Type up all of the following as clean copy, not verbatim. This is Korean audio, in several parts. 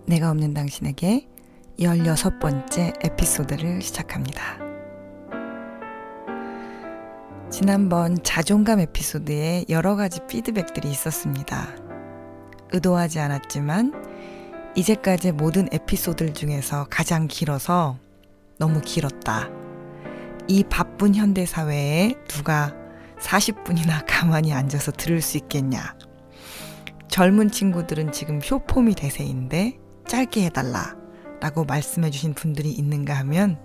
내가 없는 당신에게 16번째 에피소드를 시작합니다. 지난번 자존감 에피소드에 여러 가지 피드백들이 있었습니다. 의도하지 않았지만 이제까지 모든 에피소드 중에서 가장 길어서 너무 길었다. 이 바쁜 현대사회에 누가 40분이나 가만히 앉아서 들을 수 있겠냐. 젊은 친구들은 지금 쇼폼이 대세인데 짧게 해달라 라고 말씀해 주신 분들이 있는가 하면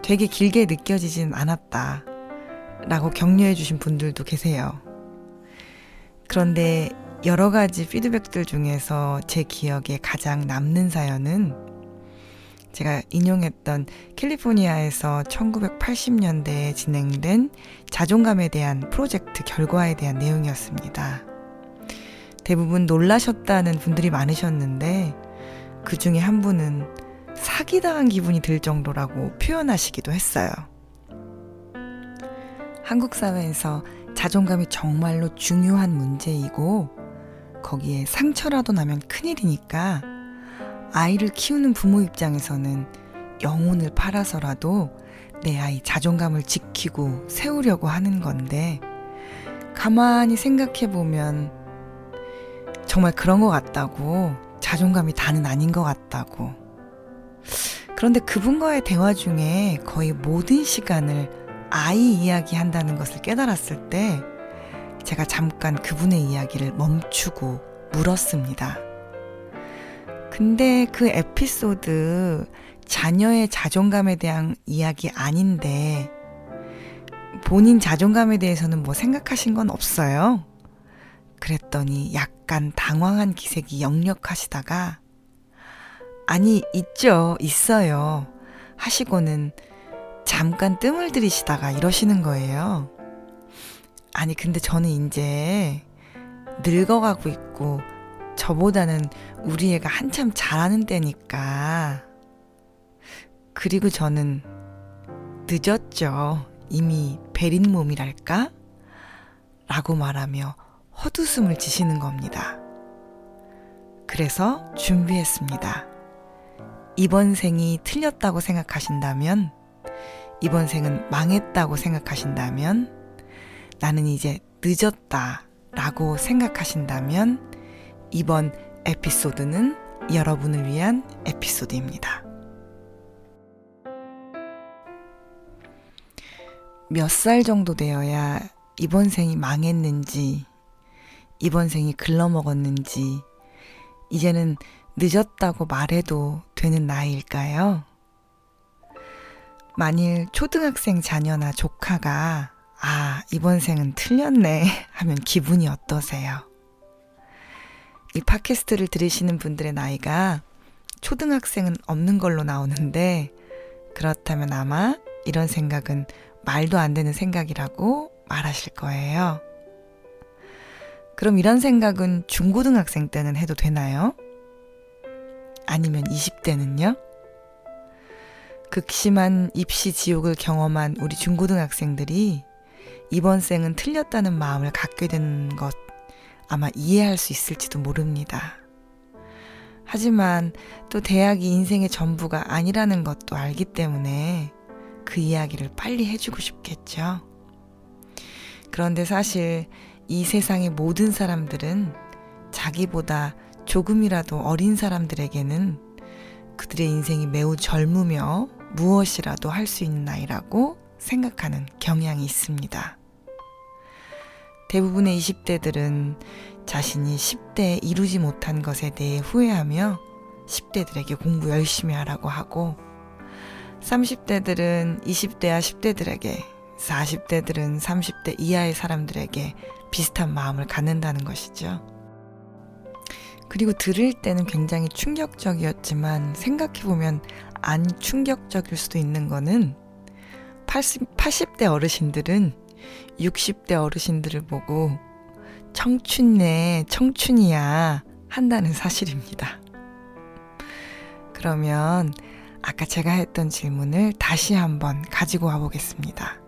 되게 길게 느껴지진 않았다 라고 격려해 주신 분들도 계세요. 그런데 여러 가지 피드백들 중에서 제 기억에 가장 남는 사연은 제가 인용했던 캘리포니아에서 1980년대에 진행된 자존감에 대한 프로젝트 결과에 대한 내용이었습니다. 대부분 놀라셨다는 분들이 많으셨는데 그 중에 한 분은 사기당한 기분이 들 정도라고 표현하시기도 했어요. 한국 사회에서 자존감이 정말로 중요한 문제이고 거기에 상처라도 나면 큰일이니까 아이를 키우는 부모 입장에서는 영혼을 팔아서라도 내 아이 자존감을 지키고 세우려고 하는 건데 가만히 생각해보면 정말 그런 것 같다고, 자존감이 다는 아닌 것 같다고. 그런데 그분과의 대화 중에 거의 모든 시간을 아이 이야기 한다는 것을 깨달았을 때 제가 잠깐 그분의 이야기를 멈추고 물었습니다. 근데 그 에피소드 자녀의 자존감에 대한 이야기 아닌데 본인 자존감에 대해서는 뭐 생각하신 건 없어요? 그랬더니 약간 당황한 기색이 역력하시다가 아니 있어요 하시고는 잠깐 뜸을 들이시다가 이러시는 거예요. 아니 근데 저는 이제 늙어가고 있고 저보다는 우리 애가 한참 잘하는 때니까. 그리고 저는 늦었죠. 이미 베린 몸이랄까? 라고 말하며 헛웃음을 지시는 겁니다. 그래서 준비했습니다. 이번 생이 틀렸다고 생각하신다면, 이번 생은 망했다고 생각하신다면, 나는 이제 늦었다 라고 생각하신다면 이번 에피소드는 여러분을 위한 에피소드입니다. 몇 살 정도 되어야 이번 생이 망했는지, 이번 생이 글러먹었는지, 이제는 늦었다고 말해도 되는 나이일까요? 만일 초등학생 자녀나 조카가 이번 생은 틀렸네 하면 기분이 어떠세요? 이 팟캐스트를 들으시는 분들의 나이가 초등학생은 없는 걸로 나오는데 그렇다면 아마 이런 생각은 말도 안 되는 생각이라고 말하실 거예요. 그럼 이런 생각은 중고등학생 때는 해도 되나요? 아니면 20대는요? 극심한 입시 지옥을 경험한 우리 중고등학생들이 이번 생은 틀렸다는 마음을 갖게 되는 것 아마 이해할 수 있을지도 모릅니다. 하지만 또 대학이 인생의 전부가 아니라는 것도 알기 때문에 그 이야기를 빨리 해주고 싶겠죠. 그런데 사실 이 세상의 모든 사람들은 자기보다 조금이라도 어린 사람들에게는 그들의 인생이 매우 젊으며 무엇이라도 할 수 있는 나이라고 생각하는 경향이 있습니다. 대부분의 20대들은 자신이 10대에 이루지 못한 것에 대해 후회하며 10대들에게 공부 열심히 하라고 하고 30대들은 20대와 10대들에게 40대들은 30대 이하의 사람들에게 비슷한 마음을 갖는다는 것이죠. 그리고 들을 때는 굉장히 충격적이었지만 생각해보면 안 충격적일 수도 있는 거는 80대 어르신들은 60대 어르신들을 보고 청춘네, 청춘이야 한다는 사실입니다. 그러면 아까 제가 했던 질문을 다시 한번 가지고 와보겠습니다.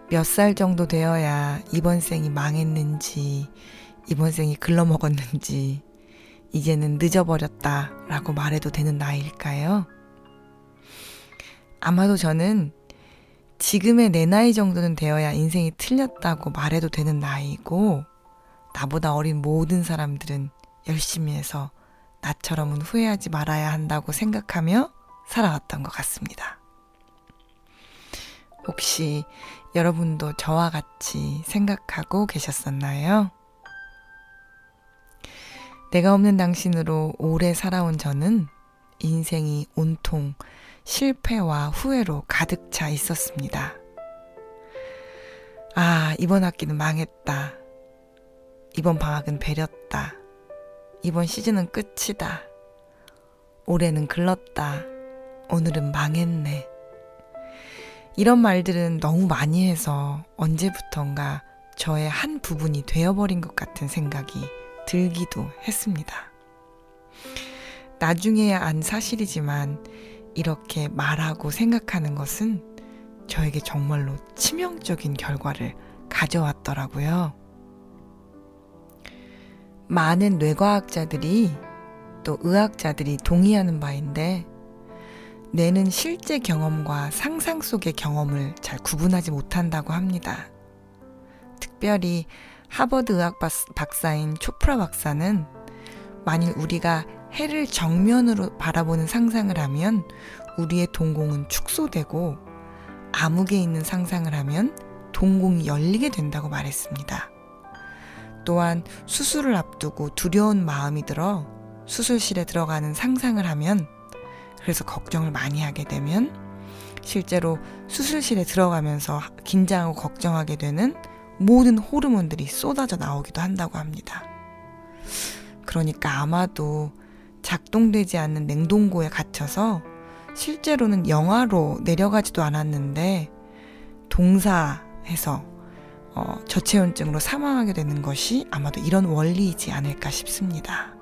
몇 살 정도 되어야 이번 생이 망했는지, 이번 생이 글러먹었는지, 이제는 늦어버렸다라고 말해도 되는 나이일까요? 아마도 저는 지금의 내 나이 정도는 되어야 인생이 틀렸다고 말해도 되는 나이이고, 나보다 어린 모든 사람들은 열심히 해서 나처럼은 후회하지 말아야 한다고 생각하며 살아왔던 것 같습니다. 혹시 여러분도 저와 같이 생각하고 계셨었나요? 내가 없는 당신으로 오래 살아온 저는 인생이 온통 실패와 후회로 가득 차 있었습니다. 아, 이번 학기는 망했다. 이번 방학은 배렸다. 이번 시즌은 끝이다. 올해는 글렀다. 오늘은 망했네. 이런 말들은 너무 많이 해서 언제부턴가 저의 한 부분이 되어버린 것 같은 생각이 들기도 했습니다. 나중에야 안 사실이지만 이렇게 말하고 생각하는 것은 저에게 정말로 치명적인 결과를 가져왔더라고요. 많은 뇌과학자들이 또 의학자들이 동의하는 바인데, 뇌는 실제 경험과 상상 속의 경험을 잘 구분하지 못한다고 합니다. 특별히 하버드 의학 박사인 초프라 박사는 만일 우리가 해를 정면으로 바라보는 상상을 하면 우리의 동공은 축소되고, 암흑에 있는 상상을 하면 동공이 열리게 된다고 말했습니다. 또한 수술을 앞두고 두려운 마음이 들어 수술실에 들어가는 상상을 하면, 그래서 걱정을 많이 하게 되면 실제로 수술실에 들어가면서 긴장하고 걱정하게 되는 모든 호르몬들이 쏟아져 나오기도 한다고 합니다. 그러니까 아마도 작동되지 않는 냉동고에 갇혀서 실제로는 영하로 내려가지도 않았는데 동사해서 저체온증으로 사망하게 되는 것이 아마도 이런 원리이지 않을까 싶습니다.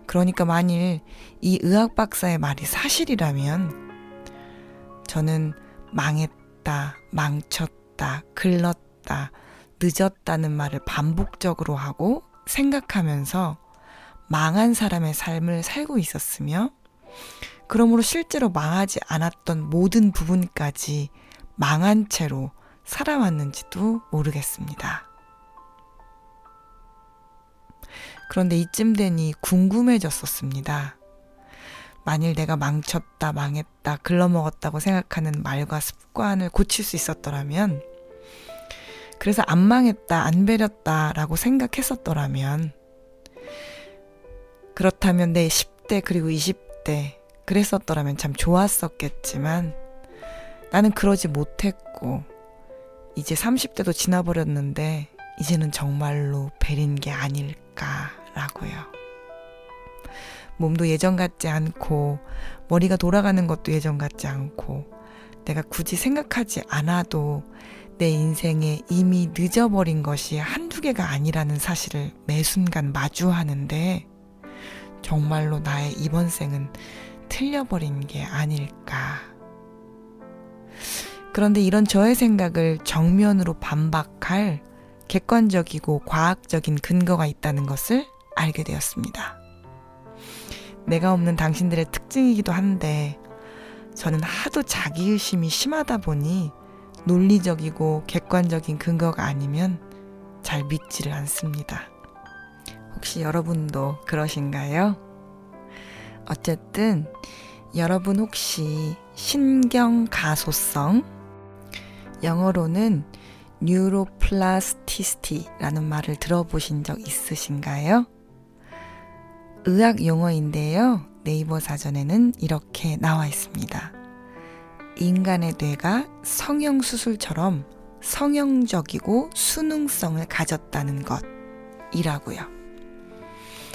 그러니까 만일 이 의학 박사의 말이 사실이라면 저는 망했다, 망쳤다, 글렀다, 늦었다는 말을 반복적으로 하고 생각하면서 망한 사람의 삶을 살고 있었으며, 그러므로 실제로 망하지 않았던 모든 부분까지 망한 채로 살아왔는지도 모르겠습니다. 그런데 이쯤 되니 궁금해졌었습니다. 만일 내가 망쳤다, 망했다, 글러먹었다고 생각하는 말과 습관을 고칠 수 있었더라면, 그래서 안 망했다, 안 배렸다라고 생각했었더라면, 그렇다면 내 10대 그리고 20대 그랬었더라면 참 좋았었겠지만, 나는 그러지 못했고 이제 30대도 지나버렸는데 이제는 정말로 배린 게 아닐까라고요. 몸도 예전 같지 않고 머리가 돌아가는 것도 예전 같지 않고 내가 굳이 생각하지 않아도 내 인생에 이미 늦어버린 것이 한두 개가 아니라는 사실을 매 순간 마주하는데, 정말로 나의 이번 생은 틀려버린 게 아닐까. 그런데 이런 저의 생각을 정면으로 반박할 객관적이고 과학적인 근거가 있다는 것을 알게 되었습니다. 내가 없는 당신들의 특징이기도 한데, 저는 하도 자기의심이 심하다 보니 논리적이고 객관적인 근거가 아니면 잘 믿지를 않습니다. 혹시 여러분도 그러신가요? 어쨌든 여러분 혹시 신경가소성, 영어로는 뉴로플라스티시티라는 말을 들어보신 적 있으신가요? 의학 용어인데요. 네이버 사전에는 이렇게 나와 있습니다. 인간의 뇌가 성형수술처럼 성형적이고 수능성을 가졌다는 것이라고요.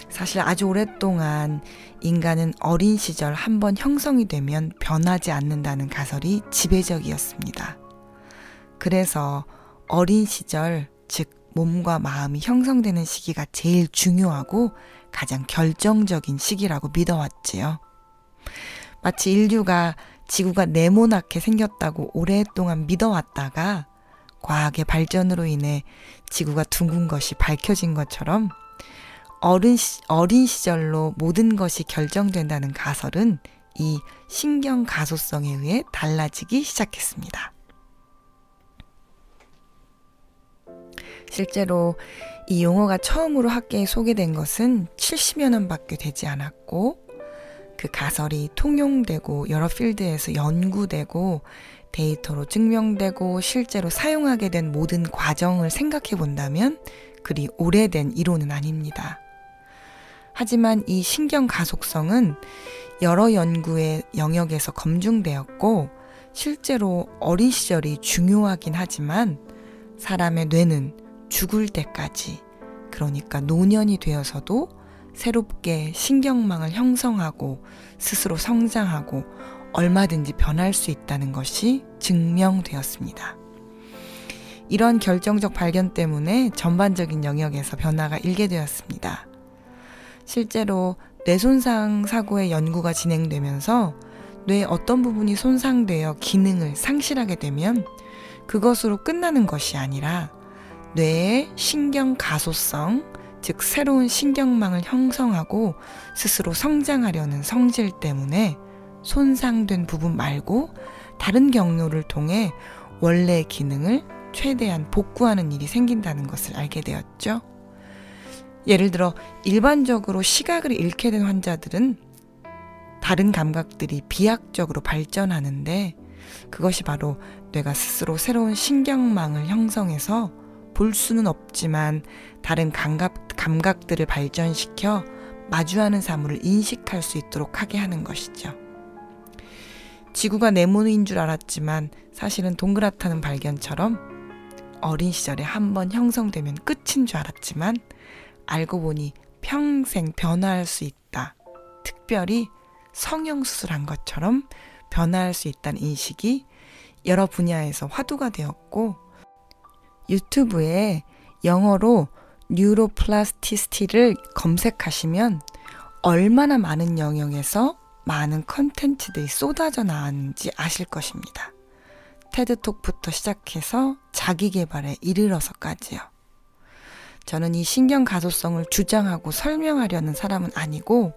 사실 아주 오랫동안 인간은 어린 시절 한번 형성이 되면 변하지 않는다는 가설이 지배적이었습니다. 그래서 어린 시절, 즉 몸과 마음이 형성되는 시기가 제일 중요하고 가장 결정적인 시기라고 믿어왔지요. 마치 인류가 지구가 네모나게 생겼다고 오랫동안 믿어왔다가 과학의 발전으로 인해 지구가 둥근 것이 밝혀진 것처럼 어린 시절로 모든 것이 결정된다는 가설은 이 신경 가소성에 의해 달라지기 시작했습니다. 실제로 이 용어가 처음으로 학계에 소개된 것은 70여 년밖에 되지 않았고, 그 가설이 통용되고 여러 필드에서 연구되고 데이터로 증명되고 실제로 사용하게 된 모든 과정을 생각해 본다면 그리 오래된 이론은 아닙니다. 하지만 이 신경 가속성은 여러 연구의 영역에서 검증되었고, 실제로 어린 시절이 중요하긴 하지만 사람의 뇌는 죽을 때까지, 그러니까 노년이 되어서도 새롭게 신경망을 형성하고 스스로 성장하고 얼마든지 변할 수 있다는 것이 증명되었습니다. 이런 결정적 발견 때문에 전반적인 영역에서 변화가 일게 되었습니다. 실제로 뇌손상 사고의 연구가 진행되면서 뇌의 어떤 부분이 손상되어 기능을 상실하게 되면 그것으로 끝나는 것이 아니라 뇌의 신경 가소성, 즉 새로운 신경망을 형성하고 스스로 성장하려는 성질 때문에 손상된 부분 말고 다른 경로를 통해 원래의 기능을 최대한 복구하는 일이 생긴다는 것을 알게 되었죠. 예를 들어 일반적으로 시각을 잃게 된 환자들은 다른 감각들이 비약적으로 발전하는데, 그것이 바로 뇌가 스스로 새로운 신경망을 형성해서 볼 수는 없지만 다른 감각들을 발전시켜 마주하는 사물을 인식할 수 있도록 하게 하는 것이죠. 지구가 네모인 줄 알았지만 사실은 동그랗다는 발견처럼 어린 시절에 한번 형성되면 끝인 줄 알았지만 알고 보니 평생 변화할 수 있다. 특별히 성형수술한 것처럼 변화할 수 있다는 인식이 여러 분야에서 화두가 되었고, 유튜브에 영어로 뉴로플라스티시티를 검색하시면 얼마나 많은 영역에서 많은 컨텐츠들이 쏟아져 나왔는지 아실 것입니다. 테드톡부터 시작해서 자기계발에 이르러서까지요. 저는 이 신경 가소성을 주장하고 설명하려는 사람은 아니고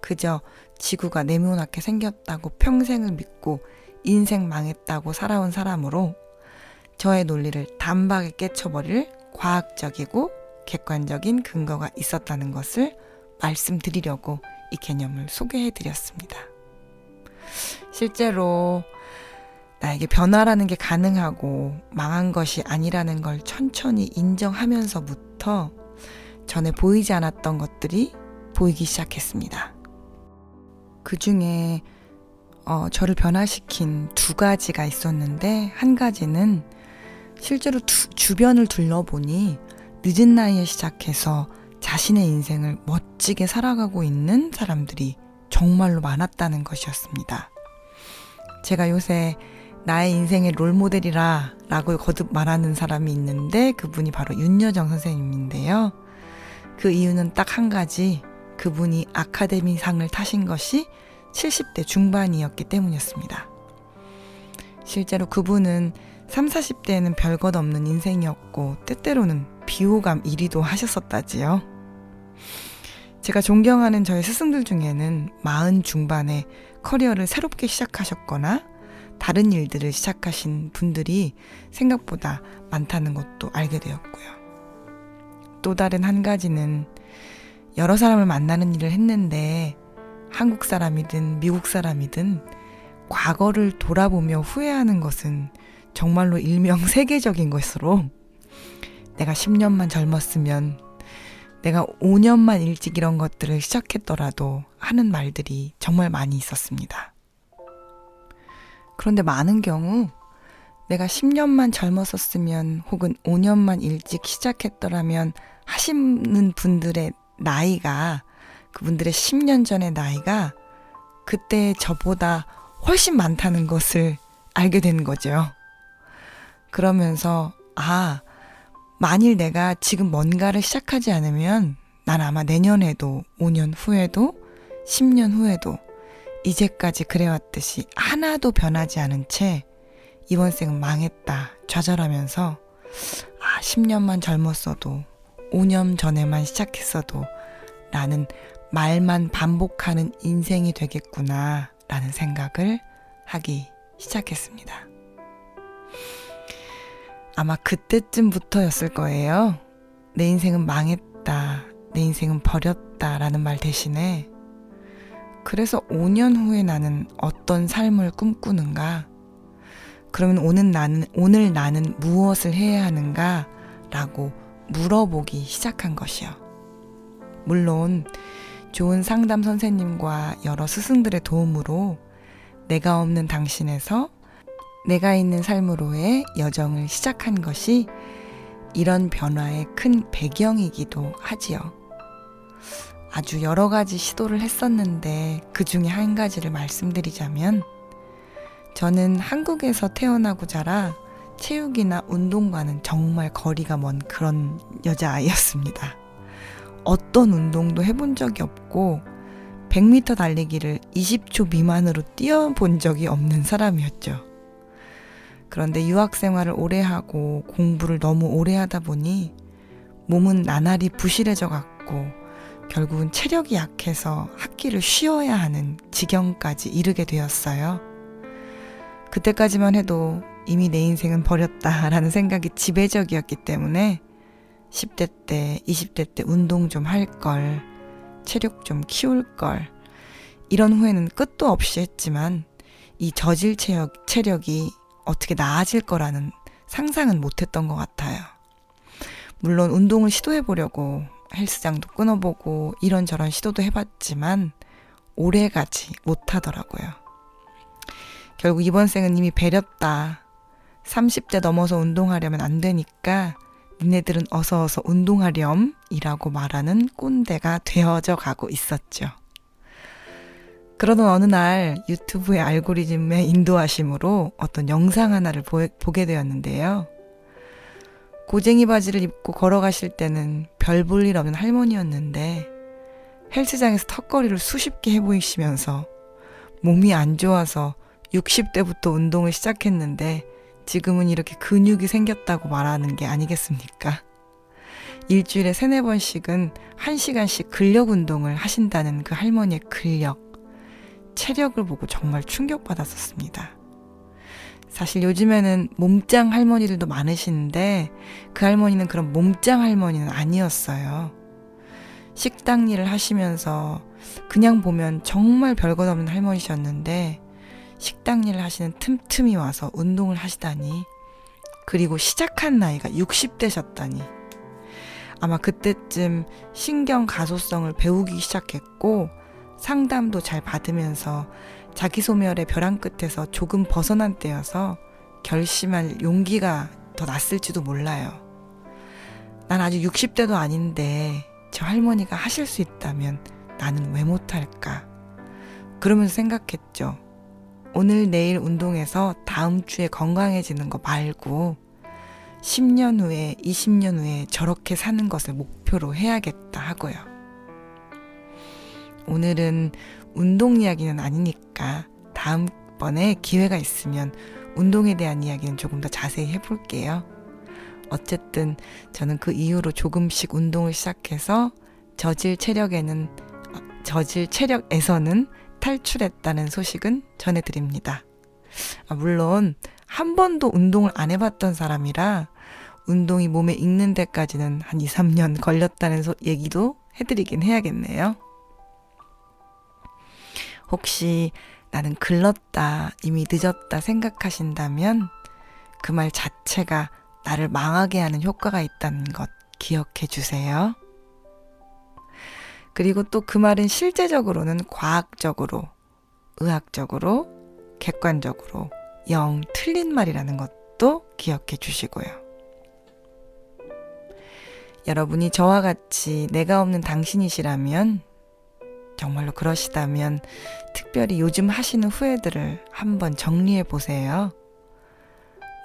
그저 지구가 네모나게 생겼다고 평생을 믿고 인생 망했다고 살아온 사람으로 저의 논리를 단박에 깨쳐버릴 과학적이고 객관적인 근거가 있었다는 것을 말씀드리려고 이 개념을 소개해드렸습니다. 실제로 나에게 변화라는 게 가능하고 망한 것이 아니라는 걸 천천히 인정하면서부터 전에 보이지 않았던 것들이 보이기 시작했습니다. 그 중에 저를 변화시킨 두 가지가 있었는데, 한 가지는 실제로 주변을 둘러보니 늦은 나이에 시작해서 자신의 인생을 멋지게 살아가고 있는 사람들이 정말로 많았다는 것이었습니다. 제가 요새 나의 인생의 롤모델이라 라고 거듭 말하는 사람이 있는데 그분이 바로 윤여정 선생님인데요. 그 이유는 딱 한 가지, 그분이 아카데미상을 타신 것이 70대 중반이었기 때문이었습니다. 실제로 그분은 30, 40대에는 별것 없는 인생이었고 때때로는 비호감 1위도 하셨었다지요. 제가 존경하는 저의 스승들 중에는 40 중반에 커리어를 새롭게 시작하셨거나 다른 일들을 시작하신 분들이 생각보다 많다는 것도 알게 되었고요. 또 다른 한 가지는 여러 사람을 만나는 일을 했는데 한국 사람이든 미국 사람이든 과거를 돌아보며 후회하는 것은 정말로 일명 세계적인 것으로, 내가 10년만 젊었으면, 내가 5년만 일찍 이런 것들을 시작했더라도 하는 말들이 정말 많이 있었습니다. 그런데 많은 경우 내가 10년만 젊었었으면 혹은 5년만 일찍 시작했더라면 하시는 분들의 나이가, 그분들의 10년 전의 나이가 그때 저보다 훨씬 많다는 것을 알게 된 거죠. 그러면서 만일 내가 지금 뭔가를 시작하지 않으면 난 아마 내년에도 5년 후에도 10년 후에도 이제까지 그래왔듯이 하나도 변하지 않은 채 이번 생은 망했다 좌절하면서 10년만 젊었어도 5년 전에만 시작했어도 라는 말만 반복하는 인생이 되겠구나 라는 생각을 하기 시작했습니다. 아마 그때쯤부터였을 거예요. 내 인생은 망했다, 내 인생은 버렸다 라는 말 대신에 그래서 5년 후에 나는 어떤 삶을 꿈꾸는가? 그러면 오늘 나는 무엇을 해야 하는가? 라고 물어보기 시작한 것이요. 물론 좋은 상담 선생님과 여러 스승들의 도움으로 내가 없는 당신에서 내가 있는 삶으로의 여정을 시작한 것이 이런 변화의 큰 배경이기도 하지요. 아주 여러 가지 시도를 했었는데 그 중에 한 가지를 말씀드리자면 저는 한국에서 태어나고 자라 체육이나 운동과는 정말 거리가 먼 그런 여자아이였습니다. 어떤 운동도 해본 적이 없고 100m 달리기를 20초 미만으로 뛰어본 적이 없는 사람이었죠. 그런데 유학 생활을 오래 하고 공부를 너무 오래 하다 보니 몸은 나날이 부실해져 갔고 결국은 체력이 약해서 학기를 쉬어야 하는 지경까지 이르게 되었어요. 그때까지만 해도 이미 내 인생은 버렸다라는 생각이 지배적이었기 때문에 10대 때, 20대 때 운동 좀 할 걸, 체력 좀 키울 걸, 이런 후회는 끝도 없이 했지만 이 저질 체력이 어떻게 나아질 거라는 상상은 못했던 것 같아요. 물론 운동을 시도해보려고 헬스장도 끊어보고 이런저런 시도도 해봤지만 오래가지 못하더라고요. 결국 이번 생은 이미 배렸다. 30대 넘어서 운동하려면 안 되니까 니네들은 어서 운동하렴 이라고 말하는 꼰대가 되어져 가고 있었죠. 그러던 어느 날 유튜브의 알고리즘의 인도하심으로 어떤 영상 하나를 보게 되었는데요. 고쟁이 바지를 입고 걸어가실 때는 별 볼 일 없는 할머니였는데 헬스장에서 턱걸이를 수십 개 해보이시면서 몸이 안 좋아서 60대부터 운동을 시작했는데 지금은 이렇게 근육이 생겼다고 말하는 게 아니겠습니까? 일주일에 3-4번씩은 1시간씩 근력 운동을 하신다는 그 할머니의 근력, 체력을 보고 정말 충격받았었습니다. 사실 요즘에는 몸짱 할머니들도 많으신데 그 할머니는 그런 몸짱 할머니는 아니었어요. 식당 일을 하시면서 그냥 보면 정말 별것 없는 할머니셨는데 식당 일을 하시는 틈틈이 와서 운동을 하시다니, 그리고 시작한 나이가 60대셨다니 아마 그때쯤 신경 가소성을 배우기 시작했고 상담도 잘 받으면서 자기 소멸의 벼랑 끝에서 조금 벗어난 때여서 결심할 용기가 더 났을지도 몰라요. 난 아직 60대도 아닌데 저 할머니가 하실 수 있다면 나는 왜 못할까? 그러면서 생각했죠. 오늘 내일 운동해서 다음 주에 건강해지는 거 말고 10년 후에 20년 후에 저렇게 사는 것을 목표로 해야겠다 하고요. 오늘은 운동 이야기는 아니니까 다음번에 기회가 있으면 운동에 대한 이야기는 조금 더 자세히 해볼게요. 어쨌든 저는 그 이후로 조금씩 운동을 시작해서 저질 체력에서는 탈출했다는 소식은 전해드립니다. 물론 한 번도 운동을 안 해봤던 사람이라 운동이 몸에 익는 데까지는 한 2-3년 걸렸다는 얘기도 해드리긴 해야겠네요. 혹시 나는 글렀다, 이미 늦었다 생각하신다면 그 말 자체가 나를 망하게 하는 효과가 있다는 것 기억해 주세요. 그리고 또 그 말은 실제적으로는 과학적으로, 의학적으로, 객관적으로 영 틀린 말이라는 것도 기억해 주시고요. 여러분이 저와 같이 내가 없는 당신이시라면, 정말로 그러시다면 특별히 요즘 하시는 후회들을 한번 정리해 보세요.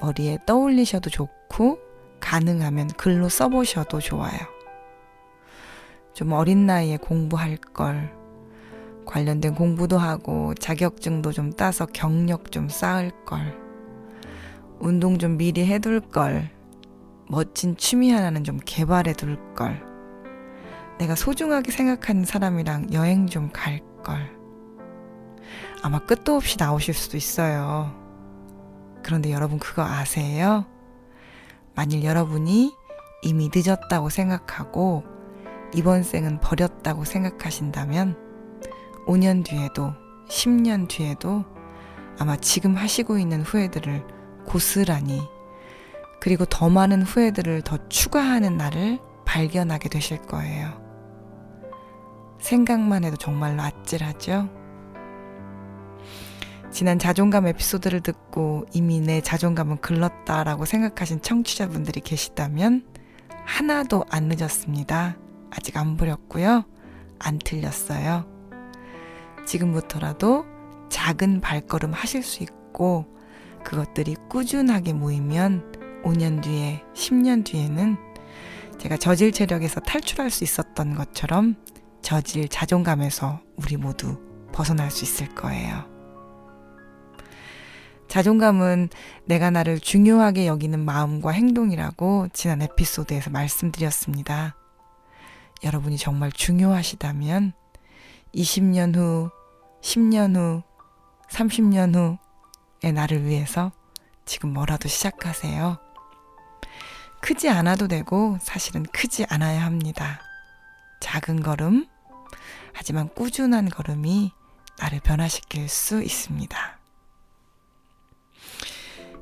머리에 떠올리셔도 좋고 가능하면 글로 써보셔도 좋아요. 좀 어린 나이에 공부할 걸, 관련된 공부도 하고 자격증도 좀 따서 경력 좀 쌓을 걸, 운동 좀 미리 해둘 걸, 멋진 취미 하나는 좀 개발해 둘 걸, 내가 소중하게 생각하는 사람이랑 여행 좀 갈걸. 아마 끝도 없이 나오실 수도 있어요. 그런데 여러분 그거 아세요? 만일 여러분이 이미 늦었다고 생각하고 이번 생은 버렸다고 생각하신다면 5년 뒤에도 10년 뒤에도 아마 지금 하시고 있는 후회들을 고스란히 그리고 더 많은 후회들을 더 추가하는 날을 발견하게 되실 거예요. 생각만 해도 정말로 아찔하죠? 지난 자존감 에피소드를 듣고 이미 내 자존감은 글렀다라고 생각하신 청취자분들이 계시다면 하나도 안 늦었습니다. 아직 안 버렸고요. 안 틀렸어요. 지금부터라도 작은 발걸음 하실 수 있고 그것들이 꾸준하게 모이면 5년 뒤에 10년 뒤에는 제가 저질 체력에서 탈출할 수 있었던 것처럼 저질 자존감에서 우리 모두 벗어날 수 있을 거예요. 자존감은 내가 나를 중요하게 여기는 마음과 행동이라고 지난 에피소드에서 말씀드렸습니다. 여러분이 정말 중요하시다면 20년 후, 10년 후, 30년 후의 나를 위해서 지금 뭐라도 시작하세요. 크지 않아도 되고 사실은 크지 않아야 합니다. 작은 걸음, 하지만 꾸준한 걸음이 나를 변화시킬 수 있습니다.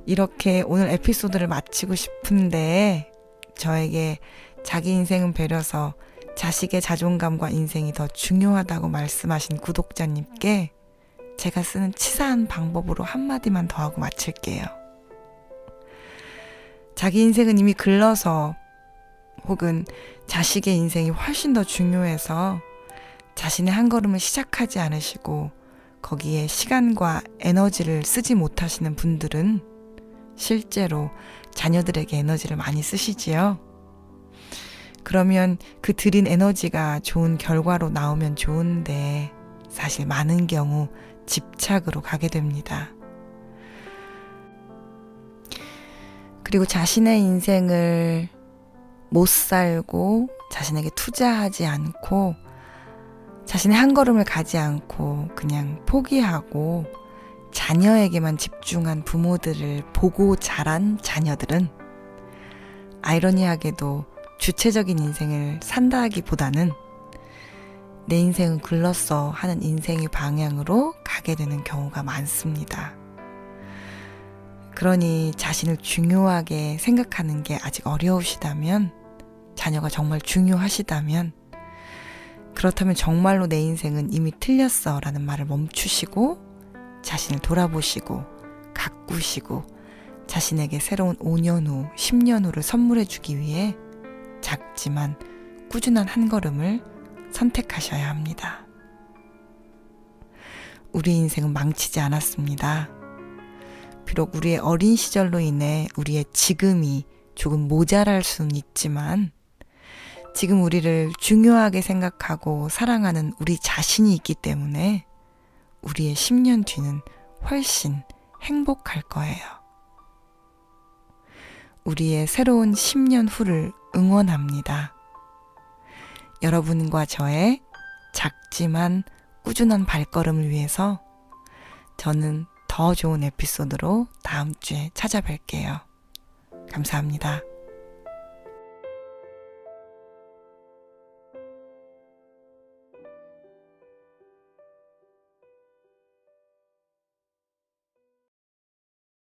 이렇게 오늘 에피소드를 마치고 싶은데 저에게 자기 인생은 배려서 자식의 자존감과 인생이 더 중요하다고 말씀하신 구독자님께 제가 쓰는 치사한 방법으로 한마디만 더 하고 마칠게요. 자기 인생은 이미 글러서 혹은 자식의 인생이 훨씬 더 중요해서 자신의 한 걸음을 시작하지 않으시고 거기에 시간과 에너지를 쓰지 못하시는 분들은 실제로 자녀들에게 에너지를 많이 쓰시지요. 그러면 그 들인 에너지가 좋은 결과로 나오면 좋은데 사실 많은 경우 집착으로 가게 됩니다. 그리고 자신의 인생을 못 살고 자신에게 투자하지 않고 자신의 한 걸음을 가지 않고 그냥 포기하고 자녀에게만 집중한 부모들을 보고 자란 자녀들은 아이러니하게도 주체적인 인생을 산다기보다는 내 인생은 글렀어 하는 인생의 방향으로 가게 되는 경우가 많습니다. 그러니 자신을 중요하게 생각하는 게 아직 어려우시다면, 자녀가 정말 중요하시다면, 그렇다면 정말로 내 인생은 이미 틀렸어 라는 말을 멈추시고 자신을 돌아보시고 가꾸시고 자신에게 새로운 5년 후, 10년 후를 선물해 주기 위해 작지만 꾸준한 한 걸음을 선택하셔야 합니다. 우리 인생은 망치지 않았습니다. 비록 우리의 어린 시절로 인해 우리의 지금이 조금 모자랄 수는 있지만 지금 우리를 중요하게 생각하고 사랑하는 우리 자신이 있기 때문에 우리의 10년 뒤는 훨씬 행복할 거예요. 우리의 새로운 10년 후를 응원합니다. 여러분과 저의 작지만 꾸준한 발걸음을 위해서 저는 더 좋은 에피소드로 다음 주에 찾아뵐게요. 감사합니다.